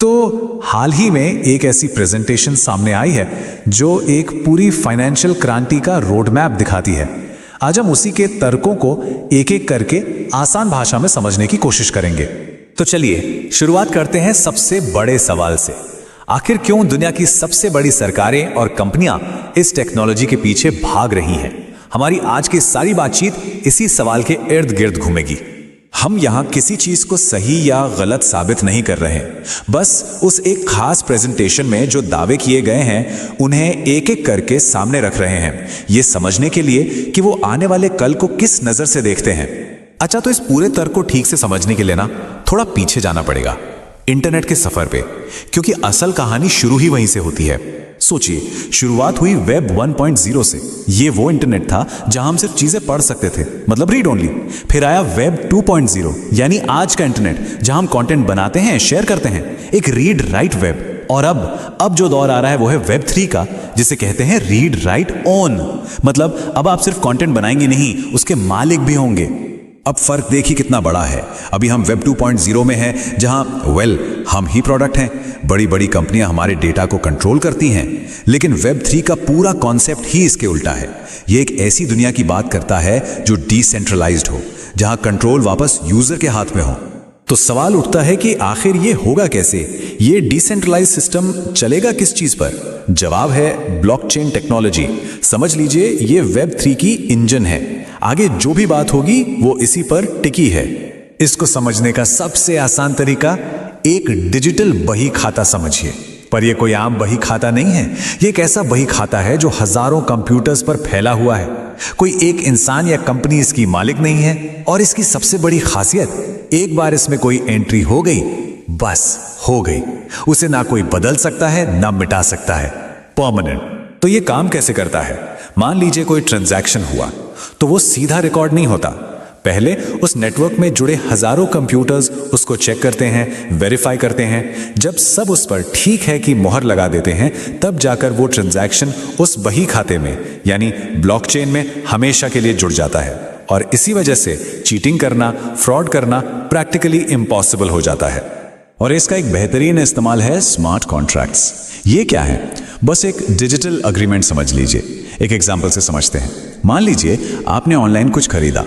तो हाल ही में एक ऐसी प्रेजेंटेशन सामने आई है जो एक पूरी फाइनेंशियल क्रांति का रोड मैप दिखाती है। आज हम उसी के तर्कों को एक एक करके आसान भाषा में समझने की कोशिश करेंगे। तो चलिए शुरुआत करते हैं सबसे बड़े सवाल से। आखिर क्यों दुनिया की सबसे बड़ी सरकारें और कंपनियां इस टेक्नोलॉजी के पीछे भाग रही हैं? हमारी आज की सारी बातचीत इसी सवाल के इर्द गिर्द घूमेगी। हम यहां किसी चीज को सही या गलत साबित नहीं कर रहे हैं, बस उस एक खास प्रेजेंटेशन में जो दावे किए गए हैं उन्हें एक एक करके सामने रख रहे हैं, ये समझने के लिए कि वो आने वाले कल को किस नजर से देखते हैं। अच्छा, तो इस पूरे तर्क को ठीक से समझने के लिए ना थोड़ा पीछे जाना पड़ेगा, इंटरनेट के सफर पे, क्योंकि असल कहानी शुरू ही वहीं से होती है। सोचिए, शुरुआत हुई वेब 1.0 से। ये वो इंटरनेट था जहां हम सिर्फ चीजें पढ़ सकते थे, मतलब रीड ओनली। फिर आया वेब 2.0, यानी आज का इंटरनेट, जहां हम कंटेंट बनाते हैं, शेयर करते हैं, एक रीड राइट वेब। और अब जो दौर आ रहा है वो है वेब 3 का, जिसे कहते हैं रीड राइट ओन। मतलब अब आप सिर्फ कंटेंट बनाएंगे नहीं, उसके मालिक भी होंगे। अब फर्क देखिए कितना बड़ा है। अभी हम वेब 2.0 में हैं, जहां हम ही प्रोडक्ट हैं, बड़ी बड़ी कंपनियां हमारे डेटा को कंट्रोल करती हैं। लेकिन वेब 3 का पूरा कॉन्सेप्ट ही इसके उल्टा है। यह एक ऐसी दुनिया की बात करता है जो डिसेंट्रलाइज्ड हो, जहां कंट्रोल वापस यूजर के हाथ में हो। तो सवाल उठता है कि आखिर ये होगा कैसे? ये डिसेंट्रलाइज सिस्टम चलेगा किस चीज पर? जवाब है ब्लॉकचेन टेक्नोलॉजी। समझ लीजिए, ये वेब 3 की इंजन है। आगे जो भी बात होगी वो इसी पर टिकी है। इसको समझने का सबसे आसान तरीका एक डिजिटल बही खाता समझिए। पर यह कोई आम बही खाता नहीं है, यह एक ऐसा बही खाता है जो हजारों कंप्यूटर्स पर फैला हुआ है। कोई एक इंसान या कंपनी इसकी मालिक नहीं है। और इसकी सबसे बड़ी खासियत, एक बार इसमें कोई एंट्री हो गई, बस हो गई। उसे ना कोई बदल सकता है, ना मिटा सकता है, परमानेंट। तो ये काम कैसे करता है? मान लीजिए कोई ट्रांजैक्शन हुआ, तो वो सीधा रिकॉर्ड नहीं होता। पहले उस नेटवर्क में जुड़े हजारों कंप्यूटर्स उसको चेक करते हैं, वेरीफाई करते हैं। जब सब उस पर ठीक है कि मोहर लगा देते हैं, तब जाकर वो ट्रांजैक्शन उस बही खाते में, यानी ब्लॉकचेन में हमेशा के लिए जुड़ जाता है। और इसी वजह से चीटिंग करना, फ्रॉड करना प्रैक्टिकली इम्पॉसिबल हो जाता है। और इसका एक बेहतरीन इस्तेमाल है स्मार्ट कॉन्ट्रैक्ट्स। ये क्या है? बस एक डिजिटल अग्रीमेंट समझ लीजिए। एक एग्जाम्पल से समझते हैं। मान लीजिए आपने ऑनलाइन कुछ खरीदा।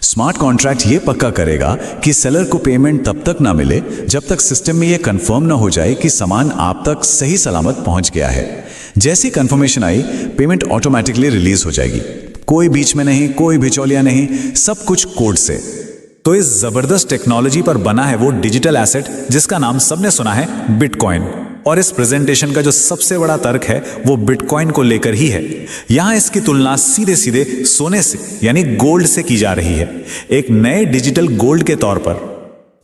स्मार्ट कॉन्ट्रैक्ट ये पक्का करेगा कि सेलर को पेमेंट तब तक ना मिले जब तक सिस्टम में ये कंफर्म ना हो जाए कि सामान आप तक सही सलामत पहुंच गया है। जैसी कंफर्मेशन आई, पेमेंट ऑटोमेटिकली रिलीज हो जाएगी। कोई बीच में नहीं, कोई बिचौलिया नहीं, सब कुछ कोड से। तो इस जबरदस्त टेक्नोलॉजी पर बना है वो डिजिटल एसेट जिसका नाम सबने सुना है, बिटकॉइन। और इस प्रेजेंटेशन का जो सबसे बड़ा तर्क है वो बिटकॉइन को लेकर ही है। यहां इसकी तुलना सीधे सीधे सोने से, यानी गोल्ड से की जा रही है, एक नए डिजिटल गोल्ड के तौर पर।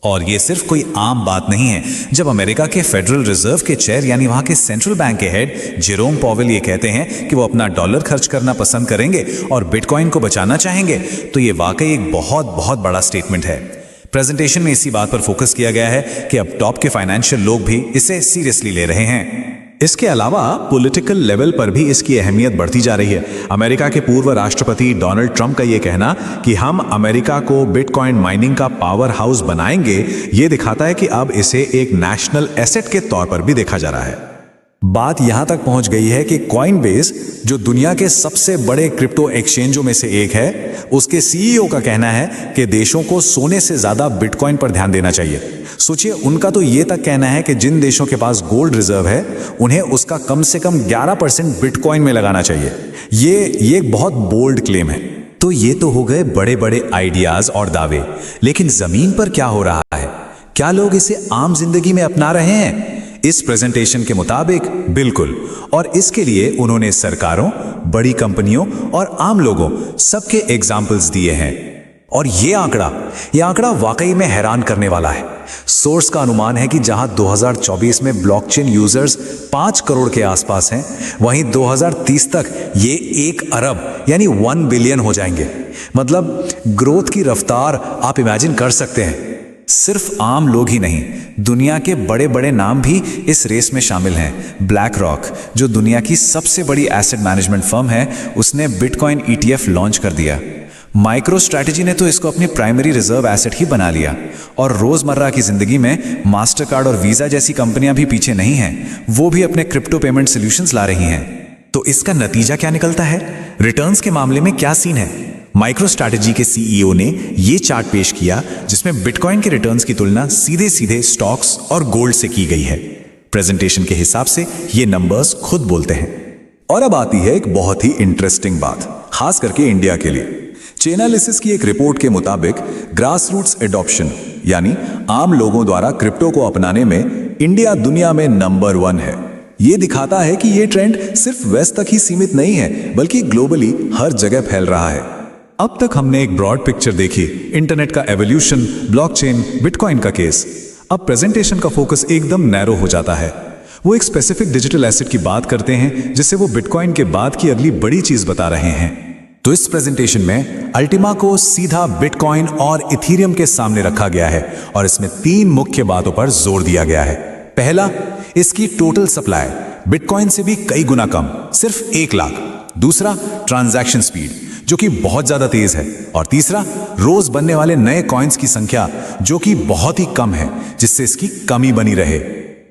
और ये सिर्फ कोई आम बात नहीं है। जब अमेरिका के फेडरल रिजर्व के चेयर, यानी वहां के सेंट्रल बैंक के हेड जेरोम पॉवेल ये कहते हैं कि वो अपना डॉलर खर्च करना पसंद करेंगे और बिटकॉइन को बचाना चाहेंगे, तो ये वाकई एक बहुत बहुत बड़ा स्टेटमेंट है। प्रेजेंटेशन में इसी बात पर फोकस किया गया है कि अब टॉप के फाइनेंशियल लोग भी इसे सीरियसली ले रहे हैं। इसके अलावा पॉलिटिकल लेवल पर भी इसकी अहमियत बढ़ती जा रही है। अमेरिका के पूर्व राष्ट्रपति डोनाल्ड ट्रंप का यह कहना कि हम अमेरिका को बिटकॉइन माइनिंग का पावर हाउस बनाएंगे, यह दिखाता है कि अब इसे एक नेशनल एसेट के तौर पर भी देखा जा रहा है। बात यहां तक पहुंच गई है कि कॉइनबेस, जो दुनिया के सबसे बड़े क्रिप्टो एक्सचेंजों में से एक है, उसके सीईओ का कहना है कि देशों को सोने से ज्यादा बिटकॉइन पर ध्यान देना चाहिए। सोचिए, उनका तो ये तक कहना है कि जिन देशों के पास गोल्ड रिजर्व है उन्हें उसका कम से कम 11% बिटकॉइन में लगाना चाहिए। ये एक बहुत बोल्ड क्लेम है। तो ये तो हो गए बड़े बड़े आइडियाज और दावे, लेकिन जमीन पर क्या हो रहा है? क्या लोग इसे आम जिंदगी में अपना रहे हैं? इस प्रेजेंटेशन के मुताबिक बिल्कुल। और इसके लिए उन्होंने सरकारों, बड़ी कंपनियों और आम लोगों सबके एग्जाम्पल्स दिए हैं। और ये आंकड़ा वाकई में हैरान करने वाला है। सोर्स का अनुमान है कि जहां 2024 में ब्लॉकचेन यूजर्स 5 करोड़ के आसपास हैं, वहीं 2030 तक ये 1 अरब यानी 1 बिलियन हो जाएंगे। मतलब ग्रोथ की रफ्तार आप इमेजिन कर सकते हैं। सिर्फ आम लोग ही नहीं, दुनिया के बड़े बड़े नाम भी इस रेस में शामिल हैं। ब्लैक रॉक, जो दुनिया की सबसे बड़ी एसेट मैनेजमेंट फर्म है, उसने बिटकॉइन ETF लॉन्च कर दिया। माइक्रो स्ट्रैटेजी ने तो इसको अपनी प्राइमरी रिजर्व एसेट ही बना लिया और रोजमर्रा की जिंदगी में मास्टर कार्ड और वीजा जैसी कंपनियां भी पीछे नहीं हैं, वो भी अपने क्रिप्टो पेमेंट सॉल्यूशंस ला रही हैं। तो इसका नतीजा क्या निकलता है? रिटर्न्स के मामले में क्या सीन है? माइक्रो स्ट्रैटेजी के सीईओ ने ये चार्ट पेश किया जिसमें बिटकॉइन के रिटर्न्स की तुलना सीधे सीधे स्टॉक्स और गोल्ड से की गई है। प्रेजेंटेशन के हिसाब से ये नंबर्स खुद बोलते हैं। और अब आती है एक बहुत ही इंटरेस्टिंग बात, खास करके इंडिया के लिए। चेनालिसिस की एक रिपोर्ट के मुताबिक ग्रास रूट्स एडॉप्शन यानी आम लोगों द्वारा क्रिप्टो को अपनाने में इंडिया दुनिया में नंबर 1 है। यह दिखाता है कि यह ट्रेंड सिर्फ वेस्ट तक ही सीमित नहीं है, बल्कि ग्लोबली हर जगह फैल रहा है। अब तक हमने एक ब्रॉड पिक्चर देखी, इंटरनेट का एवोल्यूशन, ब्लॉकचेन, बिटकॉइन का केस। अब प्रेजेंटेशन का फोकस एकदम नैरो हो जाता है। वो एक स्पेसिफिक डिजिटल एसेट की बात करते हैं जिससे वो बिटकॉइन के बाद की अगली बड़ी चीज बता रहे हैं। तो इस प्रेजेंटेशन में अल्टीमा को सीधा बिटकॉइन और इथेरियम के सामने रखा गया है और इसमें 3 मुख्य बातों पर जोर दिया गया है। पहला, इसकी टोटल सप्लाई बिटकॉइन से भी कई गुना कम, सिर्फ 1 लाख। दूसरा, ट्रांजैक्शन स्पीड जो कि बहुत ज्यादा तेज है। और तीसरा, रोज बनने वाले नए कॉइन्स की संख्या जो कि बहुत ही कम है, जिससे इसकी कमी बनी रहे।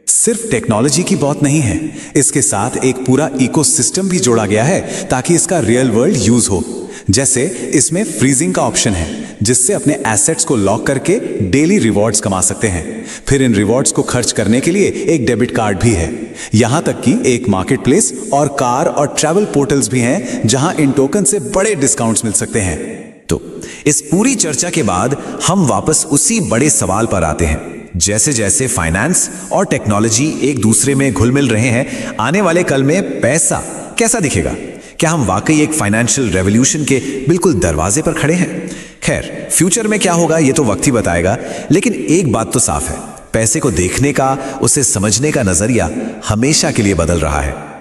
सिर्फ टेक्नोलॉजी की बात नहीं है, इसके साथ एक पूरा इकोसिस्टम भी जोड़ा गया है ताकि इसका रियल वर्ल्ड यूज हो। जैसे इसमें फ्रीजिंग का ऑप्शन है जिससे अपने एसेट्स को लॉक करके डेली रिवॉर्ड्स कमा सकते हैं। फिर इन रिवॉर्ड्स को खर्च करने के लिए एक डेबिट कार्ड भी है। यहां तक कि एक मार्केट प्लेस और कार और ट्रैवल पोर्टल्स भी हैं जहां इन टोकन से बड़े डिस्काउंट्स मिल सकते हैं। तो इस पूरी चर्चा के बाद हम वापस उसी बड़े सवाल पर आते हैं, जैसे जैसे फाइनेंस और टेक्नोलॉजी एक दूसरे में घुल मिल रहे हैं, आने वाले कल में पैसा कैसा दिखेगा? क्या हम वाकई एक फाइनेंशियल रेवोल्यूशन के बिल्कुल दरवाजे पर खड़े हैं? खैर, फ्यूचर में क्या होगा ये तो वक्त ही बताएगा, लेकिन एक बात तो साफ है, पैसे को देखने का, उसे समझने का नजरिया हमेशा के लिए बदल रहा है।